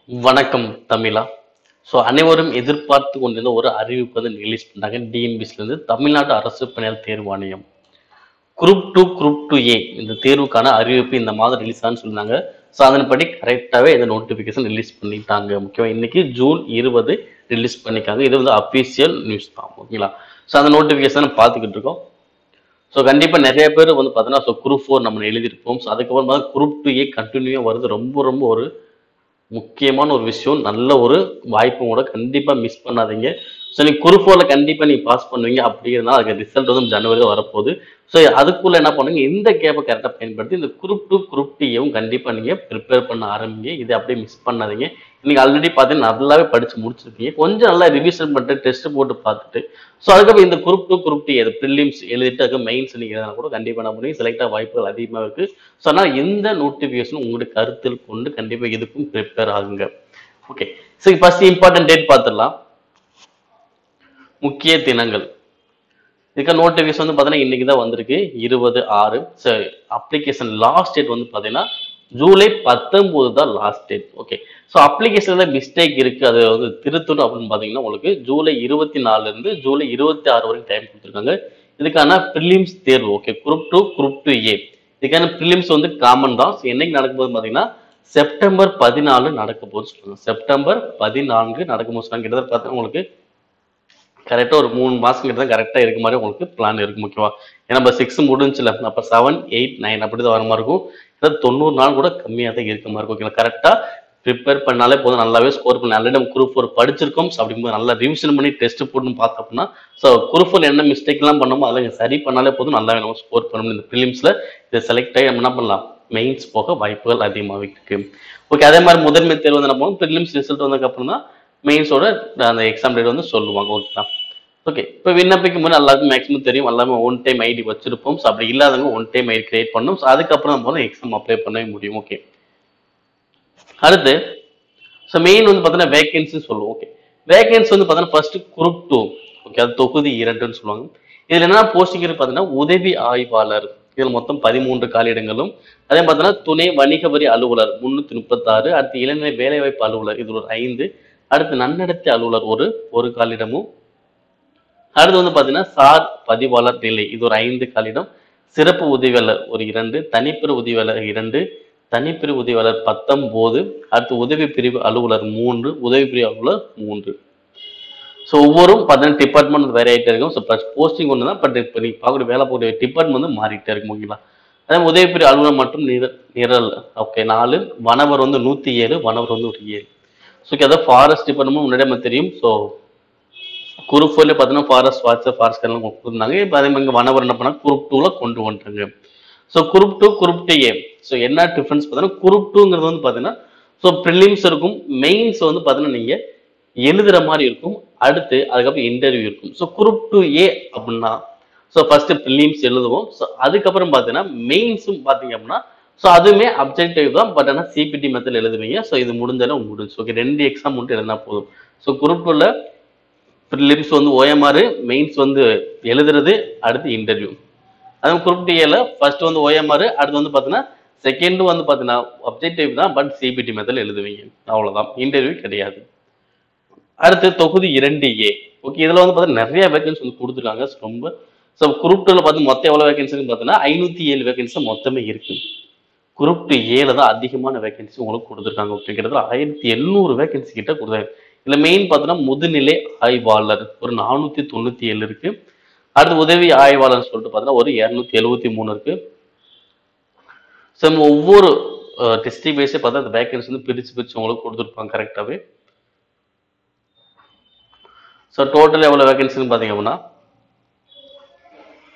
வணக்கம் தமிழா. அனைவரும் எதிர்பார்த்து கொண்டிருந்த ஒரு அறிவிப்பு ரிலீஸ் பண்ணாங்க. டிஎன்பிஎஸ்ல இருந்து தமிழ்நாடு அரசு பணியாளர் தேர்வாணையம் குரூப் 2 இந்த தேர்வுக்கான அறிவிப்பு இந்த மாதம் ரிலீஸ் ஆகுன்னு சொன்னாங்க. அதன்படி கரெக்டாகவே இந்த நோட்டிஃபிகேஷன் ரிலீஸ் பண்ணிட்டாங்க. முக்கியமாக இன்னைக்கு ஜூன் 20 ரிலீஸ் பண்ணிக்காங்க. இது அஃபீஷியல் நியூஸ் தான். ஓகேங்களா? அந்த நோட்டிஃபிகேஷன் பார்த்துக்கிட்டு இருக்கோம். கண்டிப்பாக நிறைய பேர் பார்த்தீங்கன்னா குரூப் 4 நம்ம எழுதியிருப்போம். அதுக்கப்புறம் குரூப் 2 கண்டினியூவாக வருது. ரொம்ப ரொம்ப ஒரு முக்கியமான ஒரு விஷயம். நல்ல ஒரு வாய்ப்பும் கூட. கண்டிப்பா மிஸ் பண்ணாதீங்க. நீங்க குரூப் 4ல கண்டிப்பா நீங்க பாஸ் பண்ணுவீங்க. அப்படி இருந்தால் அதுக்கு ரிசல்ட் ஜனவரியில் வரப்போகுது. அதுக்குள்ள என்ன பண்ணுங்க, இந்த கேப்பை கரெக்டாக பயன்படுத்தி இந்த குரூப் 2 கண்டிப்பா நீங்க ப்ரிப்பேர் பண்ண ஆரம்பிங்க. இதை அப்படியே மிஸ் பண்ணாதீங்க. நீங்க ஆல்ரெடி பார்த்தீங்கன்னா நல்லாவே படிச்சு முடிச்சிருப்பீங்க. கொஞ்சம் நல்லா ரிவிஷன் பண்ணிட்டு டெஸ்ட் போட்டு பார்த்துட்டு அதுக்கப்புறம் இந்த குரூப் 2 ப்ரிலிம்ஸ் எழுதிட்டு அதுக்கு மெயின்ஸ் நீங்க எழுதினா கூட கண்டிப்பா என்ன பண்ணுவீங்க, செலக்ட் ஆக வாய்ப்புகள் அதிகமாக இருக்கு. அதனால எந்த நோட்டிபிகேஷன் உங்களுடைய கருத்தில் கொண்டு கண்டிப்பா இதுக்கும் ப்ரிப்பேர் ஆகுங்க. ஓகே, சரி, ஃபர்ஸ்ட் இம்பார்ட்டன்ட் டேட் பார்த்துடலாம். முக்கிய தினங்கள். இதுக்கு நோட்டிபிகேஷன் பார்த்தீங்கன்னா இன்னைக்கு தான் வந்திருக்கு, 20/6. சரி, அப்ளிகேஷன் லாஸ்ட் டேட் பார்த்தீங்கன்னா ஜூலை 19 தான் லாஸ்ட் டேட். ஓகே, அப்ளிகேஷன்ல மிஸ்டேக் இருக்கு, அது திருத்தணும் அப்படின்னு பார்த்தீங்கன்னா உங்களுக்கு ஜூலை 24 இருந்து ஜூலை 26 வரைக்கும் டைம் கொடுத்துருக்காங்க. இதுக்கான ப்ரிலிம்ஸ் தேர்வு. ஓகே, குரூப் 2 இதுக்கான ப்ரிலிம்ஸ் காமன் தான். என்னைக்கு நடக்கும்போது பார்த்தீங்கன்னா செப்டம்பர் 14 நடக்க போது சொல்லுங்க. செப்டம்பர் 14 நடக்கும் போது கிட்டத்தட்ட பார்த்தீங்கன்னா உங்களுக்கு கரெக்டா ஒரு 3 மாசம் கிட்ட தான் கரெக்டா இருக்க மாதிரி உங்களுக்கு பிளான் இருக்கு. முக்கியமா ஏன்னா நம்ம 6 முடிஞ்சுல, அப்ப 7, 8, 9 அப்படிதான் வர மாதிரி இருக்கும். 90 நாள் கூட கம்மியாக தான் இருக்க மாதிரி இருக்கும். கரெக்டா ப்ரிப்பேர் பண்ணாலே போதும், நல்லாவே ஸ்கோர் பண்ணி. ஆல்ரெடி நம்ம குரூப் 4 படிச்சிருக்கோம். அப்படிங்கும்போது நல்லா ரிவிஷன் பண்ணி டெஸ்ட் போட்டு பார்த்தோம்னா குரூப் 4 என்ன மிஸ்டேக் எல்லாம் பண்ணோமோ அதெல்லாம் சரி பண்ணாலே போதும், நல்லாவே நம்ம ஸ்கோர் பண்ணணும். இந்த ப்ரிலிம்ஸ்ல இதை செலக்ட் ஆகி நம்ம என்ன பண்ணலாம், மெயின்ஸ் போக வாய்ப்புகள் அதிகமாக இருக்கு. ஓகே, அதே மாதிரி முதன்மை தேர்வு என்ன பண்ணுவோம், ப்ரிலிம்ஸ் ரிசல்ட் வந்ததுக்கு அப்புறம் தான் மெயின்ஸோட அந்த எக்ஸாம் டேட் சொல்லுவாங்க. ஓகேங்களா? ஓகே, இப்போ விண்ணப்பிக்கும் போது எல்லாருக்கும் மேக்ஸிமம் தெரியும், எல்லாமே ஒன் டைம் ஐடி வச்சிருப்போம். அப்படி இல்லாதவங்க ஒன் டைம் ஐடி கிரியேட் பண்ணணும். அதுக்கப்புறம் நம்ம எக்ஸாம் அப்ளை பண்ணவே முடியும். ஓகே, அடுத்து மெயின் பார்த்தீங்கன்னா வேகன்சி சொல்லுவோம். ஓகே, வேகன்சி பார்த்தீங்கன்னா ஃபர்ஸ்ட் குரூப் 2. ஓகே, அது தொகுதி 2ன்னு சொல்லுவாங்க. இதுல என்ன போஸ்டிங் பார்த்தீங்கன்னா உதவி ஆய்வாளர். இதில் மொத்தம் 13 காலியிடங்களும். அதே பார்த்தீங்கன்னா துணை வணிக வரி அலுவலர் 336. அடுத்து இளைஞர் வேலைவாய்ப்பு அலுவலர் இது ஒரு 5. அடுத்து நன்னடத்தை அலுவலர் ஒரு காலியிடமும். அடுத்து பார்த்தீங்கன்னா சார் பதிவாளர் நிலை இது ஒரு 5 காலியிடம். சிறப்பு உதவியாளர் ஒரு 2. தனிப்பிரிவு உதவியாளர் 2. தனிப்பிரிவு உதவியாளர் 19. அடுத்து உதவி பிரிவு அலுவலர் 3. உதவி பிரிவு அலுவலர் 3. ஒவ்வொரு பார்த்தீங்கன்னா டிபார்ட்மெண்ட் வேற ஆகிட்டே இருக்கும். போஸ்டிங் ஒன்று தான், பட் இப்போ நீங்க பார்க்கக்கூடிய வேலை போகிற டிபார்ட்மெண்ட் மாறிட்டே இருக்கும். ஓகேங்களா? அதே உதவி பிரிவு அலுவலர் மட்டும் நிரல். ஓகே, 4. வனவர் 107. வனவர் ஒரு 7. அதாவது ஃபாரஸ்ட் டிபார்ட்மெண்ட் முன்னாடியே நம்ம தெரியும். குரூப் 4 பார்த்தீங்கன்னா ஃபாரஸ்ட் வாட்சர், ஃபாரஸ்ட் எல்லாம் கொடுத்துருந்தாங்க. இப்போ அதே மாதிரி வனவர் என்ன பண்ணாங்க, குரூப் 2ல கொண்டு வந்துட்டாங்க. குரூப் 2 என்ன டிஃபரன்ஸ் பார்த்தீங்கன்னா குரூப் 2ங்கிறது பார்த்தீங்கன்னா ப்ரிலிம்ஸ் இருக்கும், மெயின்ஸ் பார்த்தீங்கன்னா நீங்க எழுதுற மாதிரி இருக்கும். அடுத்து அதுக்கப்புறம் இன்டர்வியூ இருக்கும். குரூப் 2 அப்படின்னா ஃபர்ஸ்ட் ப்ரிலிம்ஸ் எழுதுவோம். அதுக்கப்புறம் பார்த்தீங்கன்னா மெயின்ஸும் பார்த்தீங்க அப்படின்னா அதுவுமே அப்ஜெக்டிவ் தான், பட் ஆனால் சிபிடி மெத்தட் எழுதுவீங்க. இது முடிஞ்சாலும் முடிஞ்சு. ஓகே, 2 எக்ஸாம் மட்டும் எழுதினா போதும். குரூப் 2ல ப்ரிலிம்ஸ் ஓஎம்ஆர், மெயின்ஸ் எழுதுறது, அடுத்து இன்டர்வியூ. அதே குரூப் 2ல ஃபர்ஸ்ட் ஓஎம்ஆர், அடுத்து பார்த்தீங்கன்னா செகண்ட் பார்த்தீங்கன்னா அப்ஜெக்டிவ் தான், பட் சிபிடி மெத்தட் எழுதுவீங்க. அவ்வளவுதான், இன்டர்வியூ கிடையாது. அடுத்து தொகுதி 2A. ஓகே, இதுல பார்த்தீங்கன்னா நிறைய வேகன்சி கொடுத்துருக்காங்க. ரொம்ப குரூப் 2ல பார்த்து மொத்தம் எவ்வளவு வேகன்சின்னு பார்த்தீங்கன்னா 507 வேகன்சி மொத்தமே இருக்கு. குரூப் 2A தான் அதிகமான வேகன்சி உங்களுக்கு கொடுத்துருக்காங்க. ஓகே, கிட்டத்தட்ட 1800 வேகன்சி கிட்ட கொடுத்தாங்க. இதுல மெயின் பார்த்தீங்கன்னா முதுநிலை ஆய்வாளர் ஒரு 497 இருக்கு. அடுத்து உதவி ஆய்வாளர் சொல்லிட்டு பார்த்தீங்கன்னா ஒரு 273 இருக்கு. ஒவ்வொரு டிஸ்ட்ரிக்ட் வைஸே பார்த்தா அந்த வேகன்சி பிரிச்சு உங்களுக்கு கொடுத்துருப்பாங்க கரெக்டாவே. டோட்டல் எவ்வளவு வேகன்சின்னு பார்த்தீங்க அப்படின்னா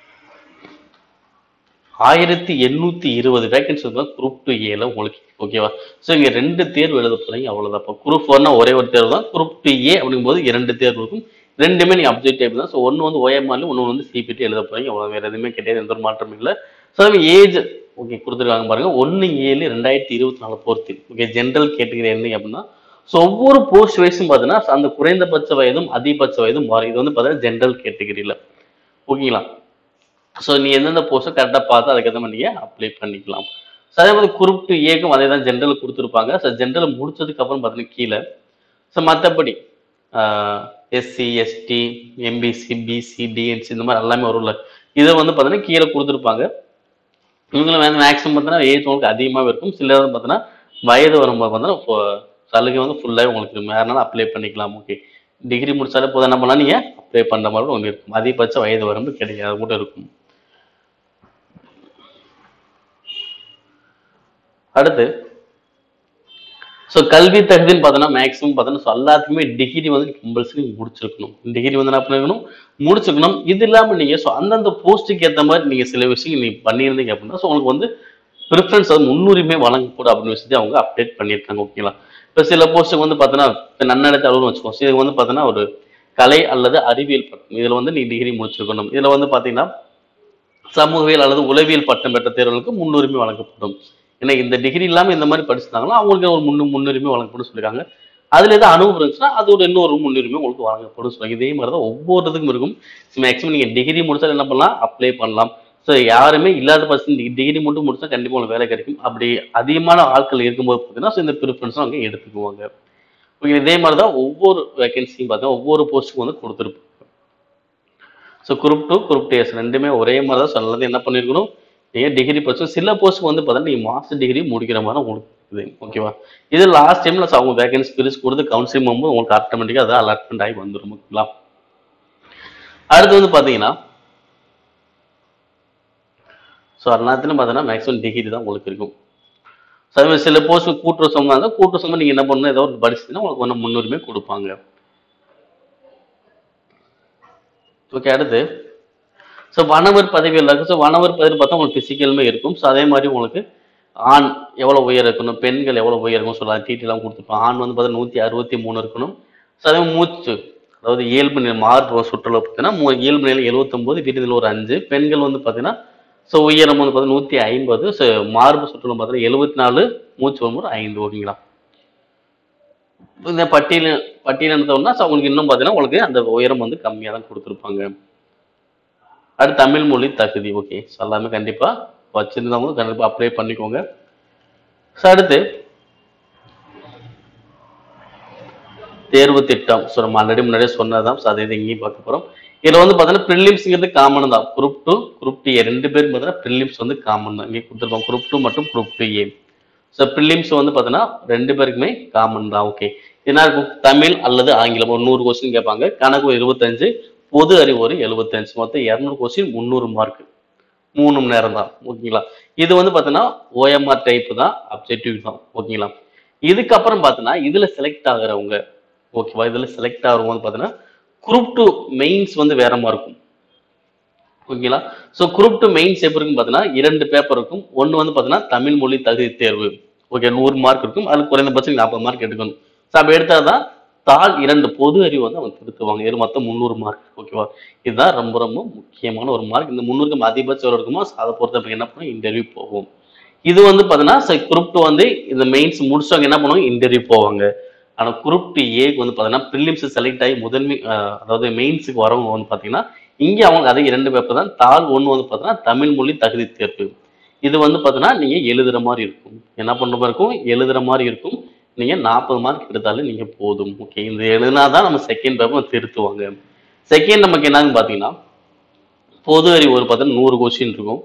1820 வேகன்சி குரூப் 2A உங்களுக்கு. ஓகேவா? இங்க 2 தேர்வு எழுத போறீங்க, அவ்வளவுதான். குரூப் 4னா ஒரே ஒரு தேர்வு தான். குரூப் 2A அப்படிங்கும் போது 2 தேர்வு இருக்கும். ரெண்டுமே நீங்க அப்ஜெக்டிவ் தான். ஒன்னு ஓஎம்ஆர்ல, ஒன்னு சிபிடி எழுத போறீங்க, அவ்வளவு. வேற எதுவுமே கிடையாது, எந்த ஒரு மாற்றமும் இல்லை. ஏஜ் ஓகே கொடுத்துருக்காங்க பாருங்க, 1/7/2024 பொறுத்து. ஓகே, ஜென்ரல் கேட்டகரி என்ன அப்படின்னா ஒவ்வொரு போஸ்ட் வைஸும் பார்த்தீங்கன்னா அந்த குறைந்தபட்ச வயதும் அதிகபட்ச வயதும் மாறும். இது பார்த்தீங்கன்னா ஜென்ரல் கேட்டகரியில. ஓகேங்களா? நீ எந்தெந்த போஸ்ட்டை கரெக்டாக பார்த்து அதுக்கேற்ற மாதிரி நீங்கள் அப்ளை பண்ணிக்கலாம். ஸோ அதே மாதிரி குரூப் 2A அதே தான் ஜென்ரல் கொடுத்துருப்பாங்க. ஸோ ஜென்ரல் முடிச்சதுக்கு அப்புறம் பார்த்தீங்கன்னா கீழே ஸோ மற்றபடி SC, ST, MBC, BC, DNC இந்த மாதிரி எல்லாமே வரும்ல. இதை வந்து பார்த்தீங்கன்னா கீழே கொடுத்துருப்பாங்க. இவங்களும் வந்து மேக்ஸிமம் பார்த்தீங்கன்னா ஏஜ் உங்களுக்கு அதிகமாகவே இருக்கும். சிலர் வந்து பார்த்தீங்கன்னா வயது வரும்போது பார்த்தீங்கன்னா சலுகை வந்து ஃபுல்லாகவே உங்களுக்கு வேறனால அப்ளை பண்ணிக்கலாம். ஓகே, டிகிரி முடிச்சாலே போதும், என்ன பண்ணலாம் நீங்கள் அப்ளை பண்ணுற மாதிரி உங்களுக்கு இருக்கும். அதிகபட்ச வயது வரம்பு கிடையாது கூட இருக்கும். அடுத்து ஸோ கல்வி தகுதின்னு பார்த்தோன்னா மேக்ஸிமம் பார்த்தோன்னா எல்லாத்துக்குமே டிகிரி வந்து கம்பல்சரி முடிச்சிருக்கணும். டிகிரி வந்து என்ன பண்ணிருக்கணும், முடிச்சிருக்கணும். இது இல்லாமல் நீங்கள் ஸோ அந்தந்த போஸ்ட்டுக்கு ஏற்ற மாதிரி நீங்கள் சில விஷயங்கள் நீங்கள் பண்ணியிருந்தீங்க அப்படின்னா ஸோ உங்களுக்கு வந்து ப்ரிஃபரன்ஸ் வந்து முன்னுரிமை வழங்கக்கூடும் அப்படின்னு விஷயத்தை அவங்க அப்டேட் பண்ணியிருக்காங்க. ஓகேங்களா? இப்போ சில போஸ்ட்டுக்கு வந்து பார்த்தோன்னா இப்போ நன்னடத்தை அலுவலகம் வச்சுக்கோங்க. இதுக்கு வந்து பார்த்தோன்னா ஒரு கலை அல்லது அறிவியல் பட்டம், இதில் வந்து நீ டிகிரி முடிச்சிருக்கணும். இதில் வந்து பார்த்தீங்கன்னா சமூகவியல் அல்லது உளவியல் பட்டம் பெற்ற தேர்வுகளுக்கு முன்னுரிமை வழங்கப்படும். ஏன்னா இந்த டிகிரி இல்லாமல் இந்த மாதிரி படிச்சிருந்தாங்கன்னா அவங்களுக்கு ஒரு முன்னுரிமை வழங்கப்படும் சொல்லியிருக்காங்க. அதுல ஏதாவது அனுபவம் இருந்துச்சுன்னா அது ஒரு இன்னொரு முன்னுரிமை உங்களுக்கு வழங்கப்படும் சொல்லுவாங்க. இதே மாதிரி தான் ஒவ்வொருத்துக்கும் இருக்கும். மேக்ஸிமம் நீங்க டிகிரி முடிச்சா என்ன பண்ணலாம், அப்ளை பண்ணலாம். ஸோ யாருமே இல்லாத பர்சன் டிகிரி மட்டும் முடிச்சா கண்டிப்பா உங்களுக்கு வேலை கிடைக்கும். அப்படி அதிகமான ஆட்கள் இருக்கும்போது பார்த்தீங்கன்னா இந்த ப்ரிஃபரன்ஸும் அங்கே எடுத்துக்குவாங்க. இதே மாதிரி தான் ஒவ்வொரு வேகன்சியும் பார்த்தீங்கன்னா ஒவ்வொரு போஸ்ட்டுக்கும் வந்து கொடுத்துருப்போம். ஸோ குரூப் 2 குரூப் 2S ரெண்டுமே ஒரே மாதிரி தான் சொல்லலாம். என்ன பண்ணிருக்கணும், நீங்கள் டிகிரி படிச்சு சில போஸ்ட்டுக்கு வந்து பார்த்தீங்கன்னா நீங்கள் மாஸ்டர் டிகிரி முடிக்கிற மாதிரி உங்களுக்கு இருக்குது. ஓகேவா? இது லாஸ்ட் டைம்ல அவங்க வேகன்சி பிரிச்சு கொடுத்து கவுன்சிலிங் பண்ணும்போது உங்களுக்கு ஆட்டோமேட்டிக்காக அதான் அலாட்மெண்ட் ஆகி வந்துடும். ஓகேங்களா? அடுத்து வந்து பார்த்தீங்கன்னா ஸோ எல்லாத்துலையும் பார்த்தீங்கன்னா மேக்ஸிமம் டிகிரி தான் உங்களுக்கு இருக்கும். ஸோ அதே மாதிரி சில போஸ்ட் கூட்டுறவு சம்பந்தம் இருந்தால் கூட்டுறவு சம்பந்தம் நீங்கள் என்ன பண்ணணும், ஏதோ ஒரு படிச்சுன்னா உங்களுக்கு ஒன்று முன்னுரிமை கொடுப்பாங்க. ஓகே, அடுத்து ஸோ வனவர் பதவிகள் இருக்குது. ஸோ வனவர் பதவி பார்த்தா உங்களுக்கு ஃபிசிக்கலுமே இருக்கும். ஸோ அதே மாதிரி உங்களுக்கு ஆண் எவ்வளோ உயரம் இருக்கணும், பெண்கள் எவ்வளோ உயரம் இருக்கணும் சொல்லலாம், டீட்டெயிலாம் கொடுத்துருப்போம். ஆண் வந்து பார்த்தா 163 இருக்கணும். ஸோ அதே மூச்சு அதாவது இயல்பு நிலை மார்பு சுற்றுலா பார்த்தீங்கன்னா இயல்பு நிலை 79, வீட்டுல ஒரு 5. பெண்கள் வந்து பார்த்தீங்கன்னா ஸோ உயரம் வந்து பார்த்தீங்கன்னா 150. ஸோ மார்பு சுற்றுலா பார்த்தீங்கன்னா 74, மூச்சு வரும்போது 5. ஓகேங்களா? இந்த பட்டியல் எடுத்தோம்னா ஸோ உங்களுக்கு இன்னும் பார்த்தீங்கன்னா உங்களுக்கு அந்த உயரம் வந்து கம்மியாக தான் கொடுத்துருப்பாங்க. அடுத்து தமிழ் மொழி தகுதி. ஓகே, ஸோ எல்லாமே கண்டிப்பா வச்சிருந்தவங்க கண்டிப்பா அப்ளை பண்ணிக்கோங்க. ஸோ அடுத்து தேர்வு திட்டம். ஸோ நம்ம ஆல்ரெடி முன்னாடியே சொன்னதான். ஸோ அதை இங்கேயும் பார்க்க போறோம். இதுல வந்து பார்த்தீங்கன்னா ப்ரிலிம்ஸ்ங்கிறது காமன் தான். குரூப் 2 குரூப் 2A ரெண்டு பேரும் பார்த்தீங்கன்னா ப்ரிலிம்ஸ் வந்து காமன் தான். இங்கே கொடுத்துருப்பாங்க குரூப் 2 மற்றும் குரூப் 2A. ஸோ ப்ரிலிம்ஸ் வந்து பார்த்தீங்கன்னா ரெண்டு பேருக்குமே காமன் தான். ஓகே, என்ன இருக்கும், தமிழ் அல்லது ஆங்கிலம் ஒரு 100 கொஸ்டின் கேட்பாங்க. கணக்கு 25, பொது அறிவு ஒரு 75, மொத்தம் 200 கொஸ்டின் 300 மார்க். 3 மணி நேரம் தான். ஓகேங்களா? இது வந்து பார்த்தீங்கன்னா OMR டைப் தான், அப்ஜெக்டிவ் தான். ஓகேங்களா? இதுக்கப்புறம் பார்த்தீங்கன்னா இதுல செலக்ட் ஆகுறவங்க, ஓகேவா, இதுல செலக்ட் ஆகுறவங்க வந்து பார்த்தீங்கன்னா குரூப் 2 மெயின்ஸ் வந்து வேற மாதிரி இருக்கும். ஓகேங்களா? ஸோ குரூப் 2 மெயின்ஸ் எப்படி இருக்குன்னு பார்த்தீங்கன்னா 2 பேப்பர் இருக்கும். ஒன்று வந்து பார்த்தீங்கன்னா தமிழ் மொழி தகுதி தேர்வு. ஓகே, 100 மார்க் இருக்கும். அது குறைந்தபட்சம் 40 மார்க் எடுக்கணும். ஸோ அப்போ எடுத்தாதான் தாள் 2 பொது அறிவு வந்து அவங்க திருத்துவாங்க. இது மொத்தம் 300 மார்க். ஓகேவா? இதுதான் ரொம்ப ரொம்ப முக்கியமான ஒரு மார்க். இந்த 300க்கு அதிகபட்சம் இருக்குமோ அதை பொறுத்த என்ன பண்ணும், இன்டர்வியூ போகும். இது வந்து பார்த்தீங்கன்னா குரூப் 2 வந்து இந்த மெயின்ஸ் முடிச்சவங்க என்ன பண்ணுவாங்க, இன்டர்வியூ போவாங்க. ஆனால் குரூப் 2A வந்து பார்த்தீங்கன்னா ப்ரிலிம்ஸ் செலக்ட் ஆகி முதன்மை அதாவது மெயின்ஸுக்கு வரவங்க வந்து பார்த்தீங்கன்னா இங்கே அவங்க அதே 2 பேப்பர் தான். தாள் 1 வந்து பார்த்தீங்கன்னா தமிழ் மொழி தகுதி தேர்வு. இது வந்து பார்த்தீங்கன்னா நீங்க எழுதுற மாதிரி இருக்கும். என்ன பண்ற மாதிரி இருக்கும், எழுதுற மாதிரி இருக்கும். நீங்க 40 மார்க் எடுத்தாலும் நீங்க போதும். ஓகே, இந்த எழுதினாதான் நம்ம செகண்ட் பேப்பர் திருத்துவாங்க. செகண்ட் நமக்கு என்னன்னு பார்த்தீங்கன்னா பொது அறிவு ஒரு பார்த்தீங்கன்னா 100 கொஸ்டின் இருக்கும்.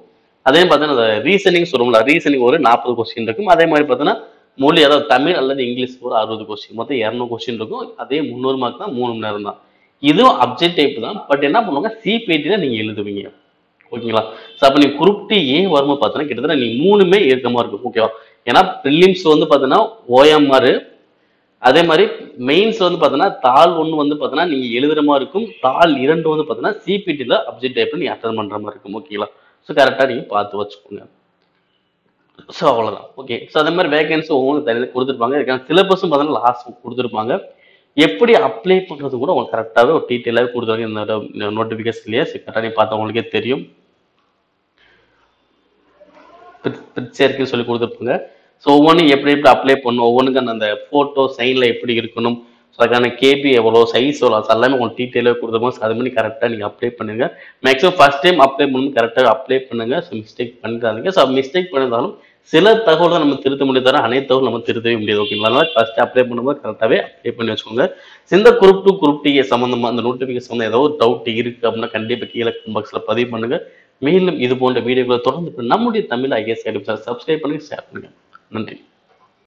அதே பார்த்தீங்கன்னா ரீசனிங் சொல்லுவோம்ல, ரீசனிங் ஒரு 40 கொஸ்டின் இருக்கும். அதே மாதிரி பார்த்தீங்கன்னா மொழி அதாவது தமிழ் அல்லது இங்கிலீஷ் ஒரு 60 கொஸ்டின், மொத்தம் 200 கொஸ்டின் இருக்கும். அதே 300 மார்க் தான், 3 மணி நேரம் தான். இதுவும் அப்ஜெக்ட் டைப் தான். பட் என்ன பண்ணுவாங்க, CPT நீங்க எழுதுவீங்க. ஓகேங்களா? ஸோ அப்போ நீ குரூப் 2A வரும்போது பார்த்தீங்கன்னா கிட்டத்தட்ட நீ 3மே இருக்க மாதிரி இருக்கும். ஓகேவா? ஏன்னா ப்ரிலிம்ஸ் வந்து பார்த்தீங்கன்னா OMR, அதே மாதிரி மெயின்ஸ் வந்து பார்த்தீங்கன்னா தாள் 1 வந்து பார்த்தீங்கன்னா நீங்க எழுதுற மாதிரி இருக்கும். தாள் 2 வந்து பார்த்தீங்கன்னா CPTல அப்ஜெக்ட் டைப்ல நீ அட்டன் பண்ற மாதிரி இருக்கும். ஓகேங்களா? ஸோ கரெக்டாக நீங்க பார்த்து வச்சுக்கோங்க. ஸோ அவ்வளோதான். ஓகே, ஸோ அதே மாதிரி வேகன்சி ஒவ்வொன்றும் தனியாக கொடுத்துருப்பாங்க. இதுக்கான சிலபஸும் பார்த்தீங்கன்னா லாஸ்ட் கொடுத்துருப்பாங்க. எப்படி அப்ளை பண்ணுறது கூட உங்களுக்கு கரெக்டாகவே ஒரு டீட்டெயிலாகவே கொடுத்துருவாங்க இந்த நோட்டிஃபிகேஷன்லேயே. கரெக்டாக நீ பார்த்தவங்களுக்கே தெரியும். பிரிச்சேர்க்குன்னு சொல்லி கொடுத்துருப்பாங்க. ஸோ ஒவ்வொன்றும் எப்படி எப்படி அப்ளை பண்ணணும், ஒவ்வொன்றுக்கான அந்த ஃபோட்டோ சைனில் எப்படி இருக்கணும், ஸோ அதுக்கான கேபி எவ்வளோ, சைஸ் எவ்வளோ, அது எல்லாமே உங்களுக்கு டீட்டெயிலாக கொடுத்துருப்போம். ஸோ அது பண்ணி கரெக்டாக நீங்கள் அப்ளை பண்ணுங்க. மேக்ஸிமம் ஃபர்ஸ்ட் டைம் அப்ளை பண்ணும்போது கரெக்டாக அப்ளை பண்ணுங்க. ஸோ மிஸ்டேக் பண்ணிடாதீங்க. ஸோ மிஸ்டேக் பண்ணியிருந்தாலும் சில தகவல் தான் நம்ம திருத்த முடியும் தவிர அனைத்து தகவல் நம்ம திருத்தவே முடியாது. ஓகேங்களா? அதனால ஃபர்ஸ்ட் அப்ளை பண்ணும்போது கரெக்டாகவே அப்ளை பண்ணி வச்சுக்கோங்க. இந்த குரூப் 2 குரூப் டி சம்பந்தமா அந்த நோட்டிஃபிகேஷன் வந்து ஏதோ ஒரு டவுட் இருக்கு அப்படின்னா கண்டிப்பா கீழே பாக்ஸ்ல பதிவு பண்ணுங்க. மேலும் இது போன்ற வீடியோக்களை தொடர்ந்து நம்முடைய தமிழ் ஐஏஎஸ் சப்ஸ்கிரைப் பண்ணுங்க, ஷேர் பண்ணுங்க. நன்றி.